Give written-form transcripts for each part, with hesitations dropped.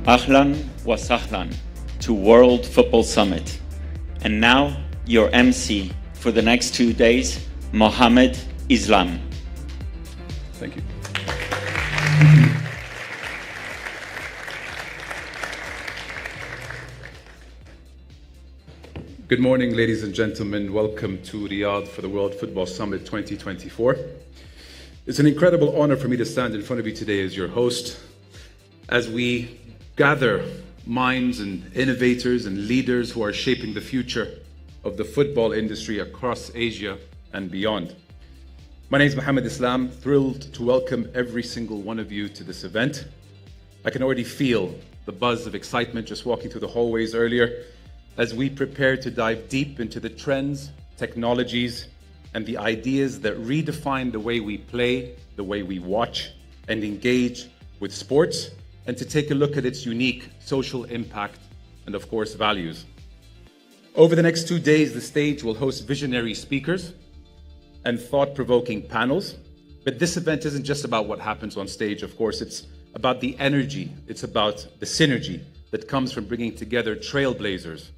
Ahlan wa sahlan to World Football Summit. And now, your MC for the next 2 days, Mohammed Islam. Thank you. Good morning, ladies and gentlemen. Welcome to Riyadh for the World Football Summit 2024. It's an incredible honor for me to stand in front of you today as your host, as we gather minds and innovators and leaders who are shaping the future of the football industry across Asia and beyond. My name is Mohammed Islam, thrilled to welcome every single one of you to this event. I can already feel the buzz of excitement just walking through the hallways earlier as we prepare to dive deep into the trends, technologies, and the ideas that redefine the way we play, the way we watch and engage with sports, and to take a look at its unique social impact and, of course, values. Over the next 2 days, the stage will host visionary speakers and thought-provoking panels. But this event isn't just about what happens on stage, of course. It's about the energy, it's about the synergy that comes from bringing together trailblazers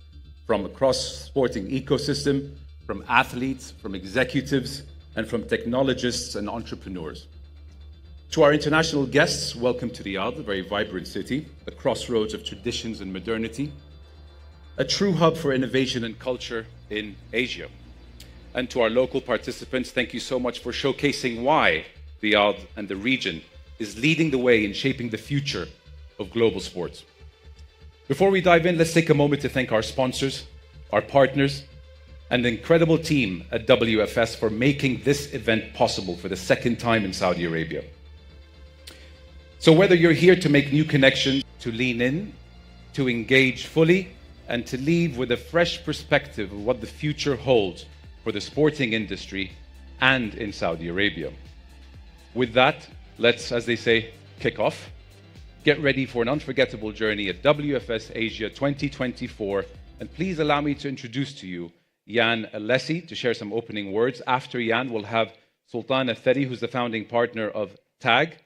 from across sporting ecosystem, from athletes, from executives, and from technologists and entrepreneurs. To our international guests, welcome to Riyadh, a very vibrant city, the crossroads of traditions and modernity, a true hub for innovation and culture in Asia. And to our local participants, thank you so much for showcasing why Riyadh and the region is leading the way in shaping the future of global sports. Before we dive in, let's take a moment to thank our sponsors, our partners, and the incredible team at WFS for making this event possible for the second time in Saudi Arabia. So whether you're here to make new connections, to lean in, to engage fully, and to leave with a fresh perspective of what the future holds for the sporting industry and in Saudi Arabia. With that, let's, as they say, kick off. Get ready for an unforgettable journey at WFS Asia 2024. And please allow me to introduce to you Jan Alessie to share some opening words. After Jan, we'll have Sultan Althari, who's the founding partner of TAG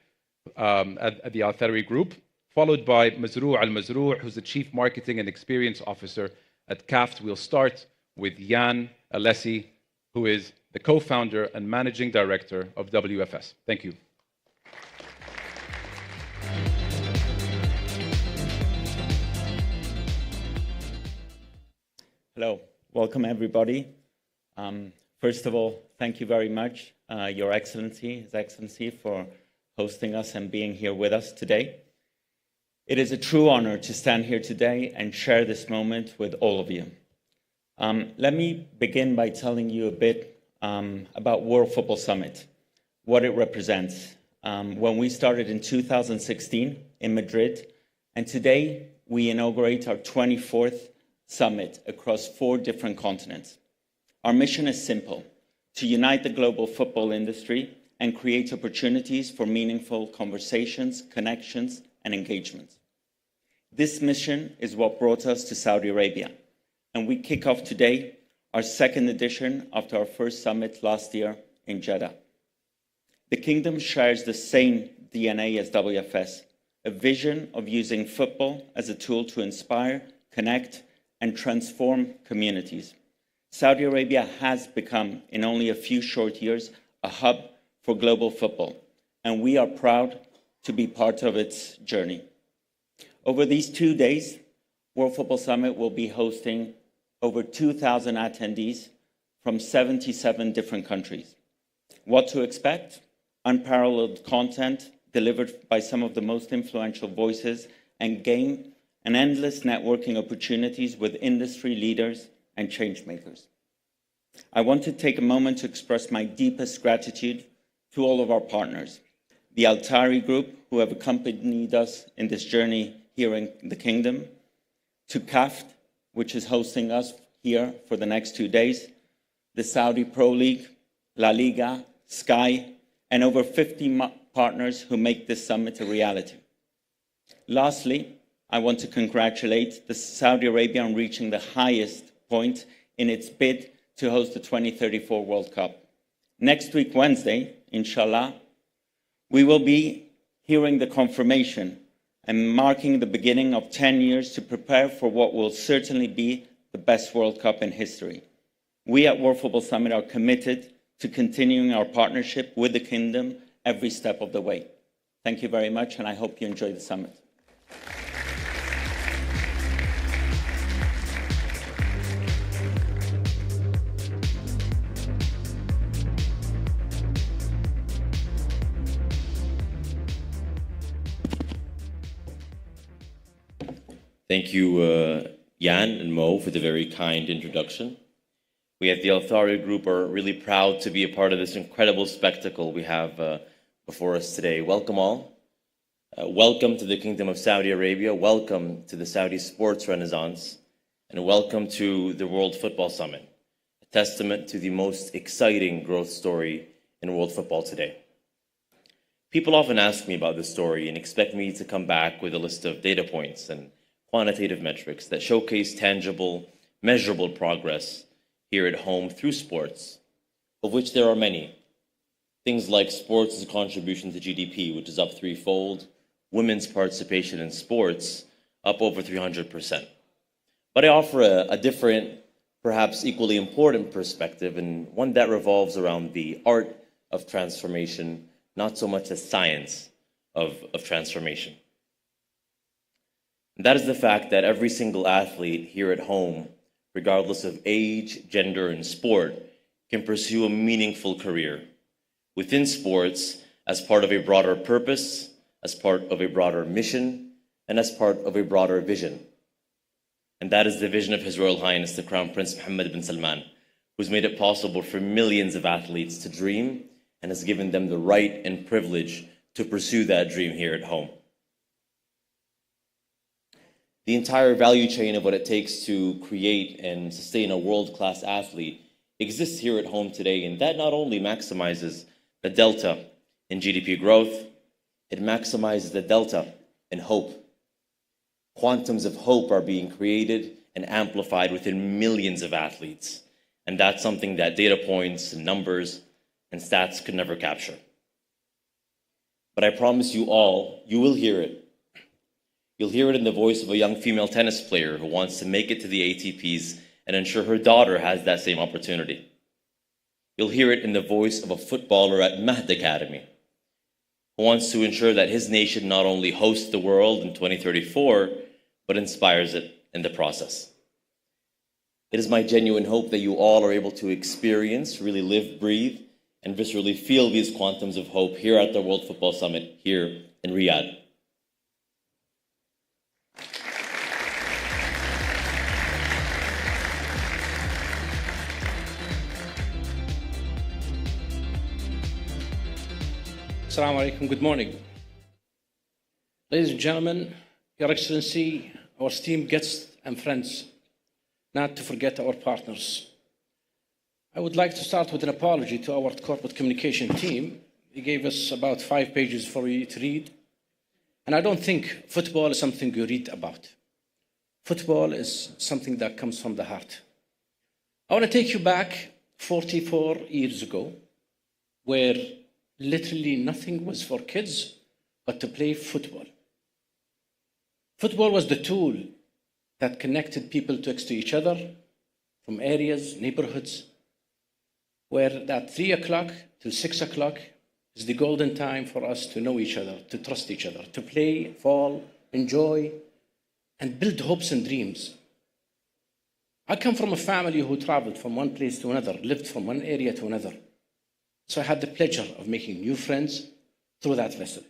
at the Althari Group, followed by Mazroua AlMazroua, who's the Chief Marketing and Experience Officer at KAFD. We'll start with Jan Alessie, who is the co-founder and managing director of WFS. Thank you. Hello, welcome everybody. First of all, thank you very much, Your Excellency, His Excellency, for hosting us and being here with us today. It is a true honor to stand here today and share this moment with all of you. Let me begin by telling you a bit about World Football Summit, what it represents. When we started in 2016 in Madrid, and today we inaugurate our 24th summit across 4 different continents. Our mission is simple: to unite the global football industry and create opportunities for meaningful conversations, connections, and engagements. This mission is what brought us to Saudi Arabia, and we kick off today our 2nd edition after our first summit last year in Jeddah. The Kingdom shares the same DNA as WFS, a vision of using football as a tool to inspire, connect, and transform communities. Saudi Arabia has become, in only a few short years, a hub for global football, and we are proud to be part of its journey. Over these 2 days, World Football Summit will be hosting over 2,000 attendees from 77 different countries. What to expect? Unparalleled content delivered by some of the most influential voices, and gain and endless networking opportunities with industry leaders and change makers. I want to take a moment to express my deepest gratitude to all of our partners, the Althari Group, who have accompanied us in this journey here in the Kingdom, to KAFD, which is hosting us here for the next 2 days, the Saudi Pro League, La Liga, Sky, and over 50 partners who make this summit a reality. Lastly, I want to congratulate the Saudi Arabia on reaching the highest point in its bid to host the 2034 World Cup. Next week, Wednesday, inshallah, we will be hearing the confirmation and marking the beginning of 10 years to prepare for what will certainly be the best World Cup in history. We at World Football Summit are committed to continuing our partnership with the Kingdom every step of the way. Thank you very much, and I hope you enjoy the summit. Thank you, Jan and Mo, for the very kind introduction. We at the Althari Group are really proud to be a part of this incredible spectacle we have before us today. Welcome all. Welcome to the Kingdom of Saudi Arabia. Welcome to the Saudi Sports Renaissance. And welcome to the World Football Summit, a testament to the most exciting growth story in world football today. People often ask me about this story and expect me to come back with a list of data points and quantitative metrics that showcase tangible, measurable progress here at home through sports, of which there are many. Things like sports' contribution to GDP, which is up threefold, women's participation in sports, up over 300%. But I offer a different, perhaps equally important perspective, and one that revolves around the art of transformation, not so much the science of transformation. And that is the fact that every single athlete here at home, regardless of age, gender, and sport, can pursue a meaningful career within sports as part of a broader purpose, as part of a broader mission, and as part of a broader vision. And that is the vision of His Royal Highness, the Crown Prince Mohammed bin Salman, who's made it possible for millions of athletes to dream and has given them the right and privilege to pursue that dream here at home. The entire value chain of what it takes to create and sustain a world-class athlete exists here at home today, and that not only maximizes the delta in GDP growth, it maximizes the delta in hope. Quantums of hope are being created and amplified within millions of athletes, and that's something that data points and numbers and stats could never capture. But I promise you all, you will hear it. You'll hear it in the voice of a young female tennis player who wants to make it to the ATPs and ensure her daughter has that same opportunity. You'll hear it in the voice of a footballer at Mahd Academy who wants to ensure that his nation not only hosts the world in 2034, but inspires it in the process. It is my genuine hope that you all are able to experience, really live, breathe, and viscerally feel these quantums of hope here at the World Football Summit here in Riyadh. Assalamu alaikum, good morning. Ladies and gentlemen, Your Excellency, our esteemed guests and friends, not to forget our partners. I would like to start with an apology to our corporate communication team. They gave us about 5 pages for you to read. And I don't think football is something you read about. Football is something that comes from the heart. I want to take you back 44 years ago, where literally nothing was for kids but to play football. Football was the tool that connected people next to each other from areas, neighborhoods, where at 3 o'clock till 6 o'clock is the golden time for us to know each other, to trust each other, to play, fall, enjoy, and build hopes and dreams. I come from a family who traveled from one place to another, lived from one area to another. So I had the pleasure of making new friends through that vessel.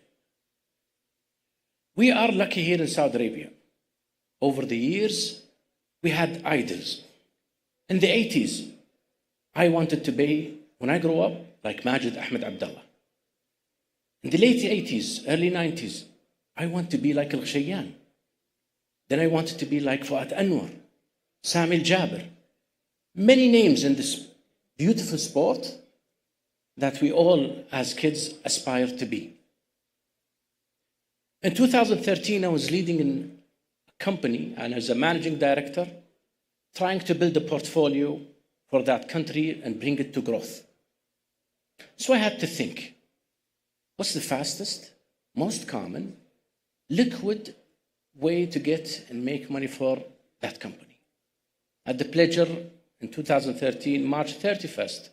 We are lucky here in Saudi Arabia. Over the years, we had idols. In the 80s, I wanted to be, when I grew up, like Majid Ahmed Abdallah. In the late 80s, early 90s, I wanted to be like Al-Shayyan. Then I wanted to be like Fuad Anwar, Sami Jabir. Many names in this beautiful sport that we all, as kids, aspire to be. In 2013, I was leading in a company and as a managing director, trying to build a portfolio for that country and bring it to growth. So I had to think, what's the fastest, most common, liquid way to get and make money for that company. I had the pleasure in 2013, March 31st,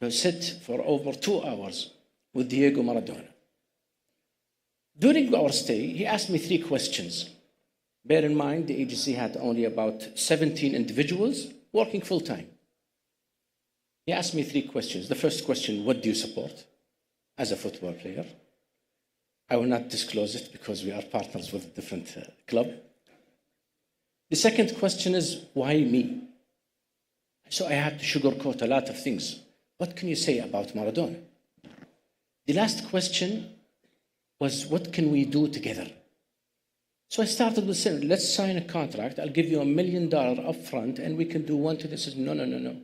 to sit for over 2 hours with Diego Maradona. During our stay, he asked me 3 questions. Bear in mind, the agency had only about 17 individuals working full-time. He asked me 3 questions. The first question, what do you support as a football player? I will not disclose it because we are partners with a different club. The second question is, why me? So I had to sugarcoat a lot of things. What can you say about Maradona? The last question was, what can we do together? So I started with saying, let's sign a contract. I'll give you $1 million up front and we can do 1, 2, 3. I said, no.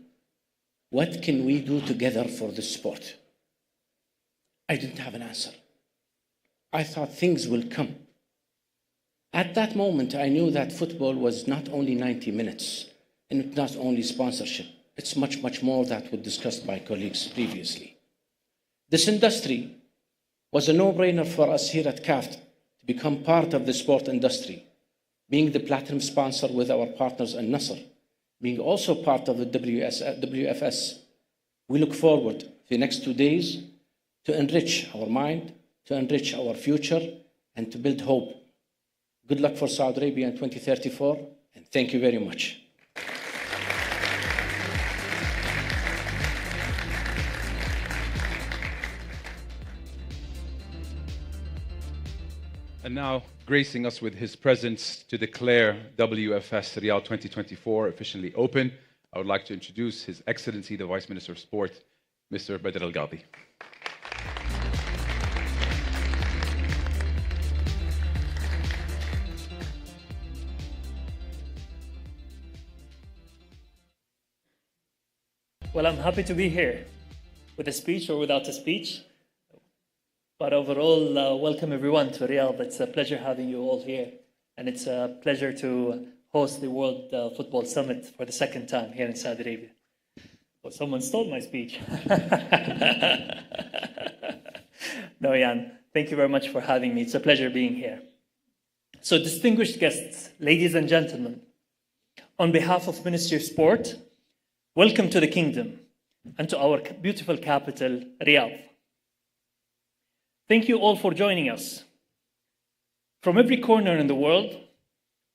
What can we do together for this sport? I didn't have an answer. I thought things will come. At that moment, I knew that football was not only 90 minutes and not only sponsorship. It's much, much more that was discussed by colleagues previously. This industry was a no-brainer for us here at KAFD to become part of the sport industry, being the platinum sponsor with our partners in Nasr, being also part of the WFS. We look forward to the next 2 days to enrich our mind, to enrich our future, and to build hope. Good luck for Saudi Arabia in 2034, and thank you very much. And now, gracing us with his presence to declare WFS Riyadh 2024 officially open, I would like to introduce His Excellency, the Vice Minister of Sport, Mr. Badr Al-Ghadi. Well, I'm happy to be here with a speech or without a speech. But overall, welcome everyone to Riyadh. It's a pleasure having you all here. And it's a pleasure to host the World Football Summit for the 2nd time here in Saudi Arabia. Well, someone stole my speech. No, Jan, thank you very much for having me. It's a pleasure being here. So, distinguished guests, ladies and gentlemen, on behalf of Ministry of Sport, welcome to the Kingdom and to our beautiful capital, Riyadh. Thank you all for joining us. From every corner in the world,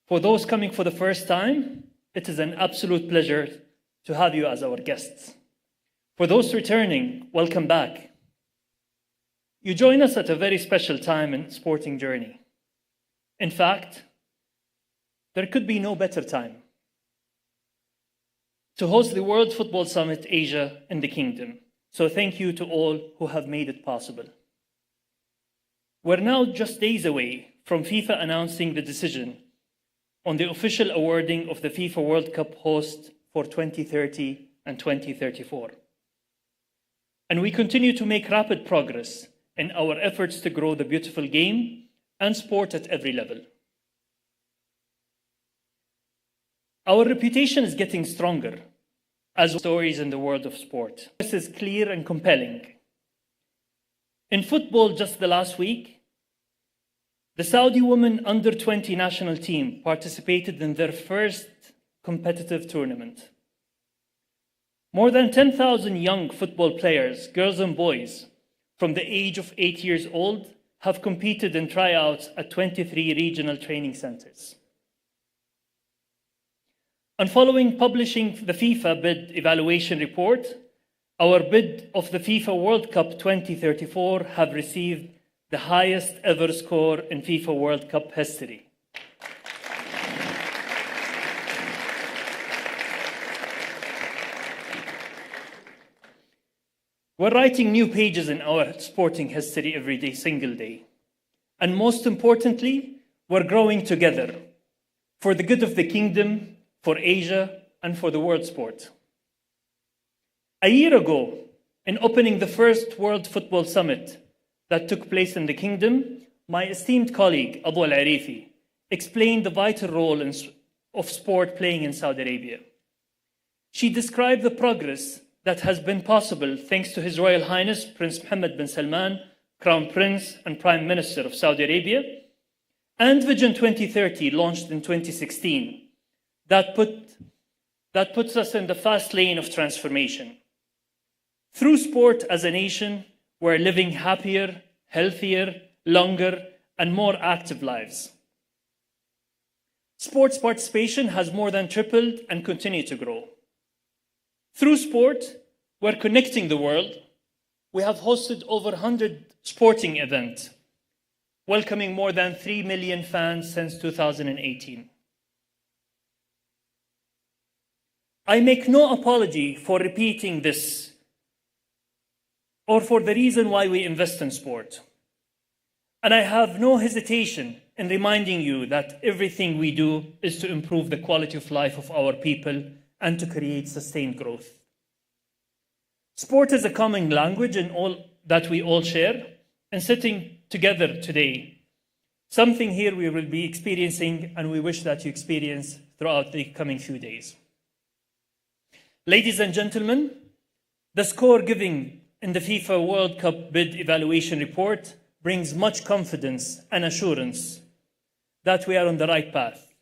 for those coming for the first time, it is an absolute pleasure to have you as our guests. For those returning, welcome back. You join us at a very special time in sporting journey. In fact, there could be no better time to host the World Football Summit Asia in the Kingdom. So thank you to all who have made it possible. We're now just days away from FIFA announcing the decision on the official awarding of the FIFA World Cup host for 2030 and 2034. And we continue to make rapid progress in our efforts to grow the beautiful game and sport at every level. Our reputation is getting stronger as stories in the world of sport. This is clear and compelling. In football, just the last week, the Saudi women under-20 national team participated in their first competitive tournament. More than 10,000 young football players, girls and boys, from the age of 8 years old, have competed in tryouts at 23 regional training centers. And following publishing the FIFA bid evaluation report, our bid of the FIFA World Cup 2034 have received the highest ever score in FIFA World Cup history. We're writing new pages in our sporting history every day, single day. And most importantly, we're growing together for the good of the kingdom, for Asia, and for the world sport. A year ago, in opening the first World Football Summit that took place in the kingdom, my esteemed colleague, Abu Al-Arifi, explained the vital role of sport playing in Saudi Arabia. She described the progress that has been possible thanks to His Royal Highness Prince Mohammed bin Salman, Crown Prince and Prime Minister of Saudi Arabia, and Vision 2030, launched in 2016, that puts us in the fast lane of transformation. Through sport as a nation, we're living happier, healthier, longer, and more active lives. Sports participation has more than tripled and continues to grow. Through sport, we're connecting the world. We have hosted over 100 sporting events, welcoming more than 3 million fans since 2018. I make no apology for repeating this or for the reason why we invest in sport. And I have no hesitation in reminding you that everything we do is to improve the quality of life of our people and to create sustained growth. Sport is a common language in all that we all share, and sitting together today, something here we will be experiencing and we wish that you experience throughout the coming few days. Ladies and gentlemen, the score given in the FIFA World Cup bid evaluation report brings much confidence and assurance that we are on the right path.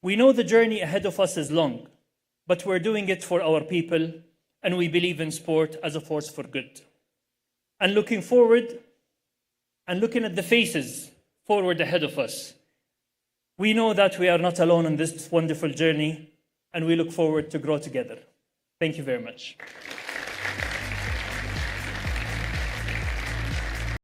We know the journey ahead of us is long, but we're doing it for our people, and we believe in sport as a force for good. And looking forward, and looking at the faces forward ahead of us, we know that we are not alone on this wonderful journey, and we look forward to grow together. Thank you very much.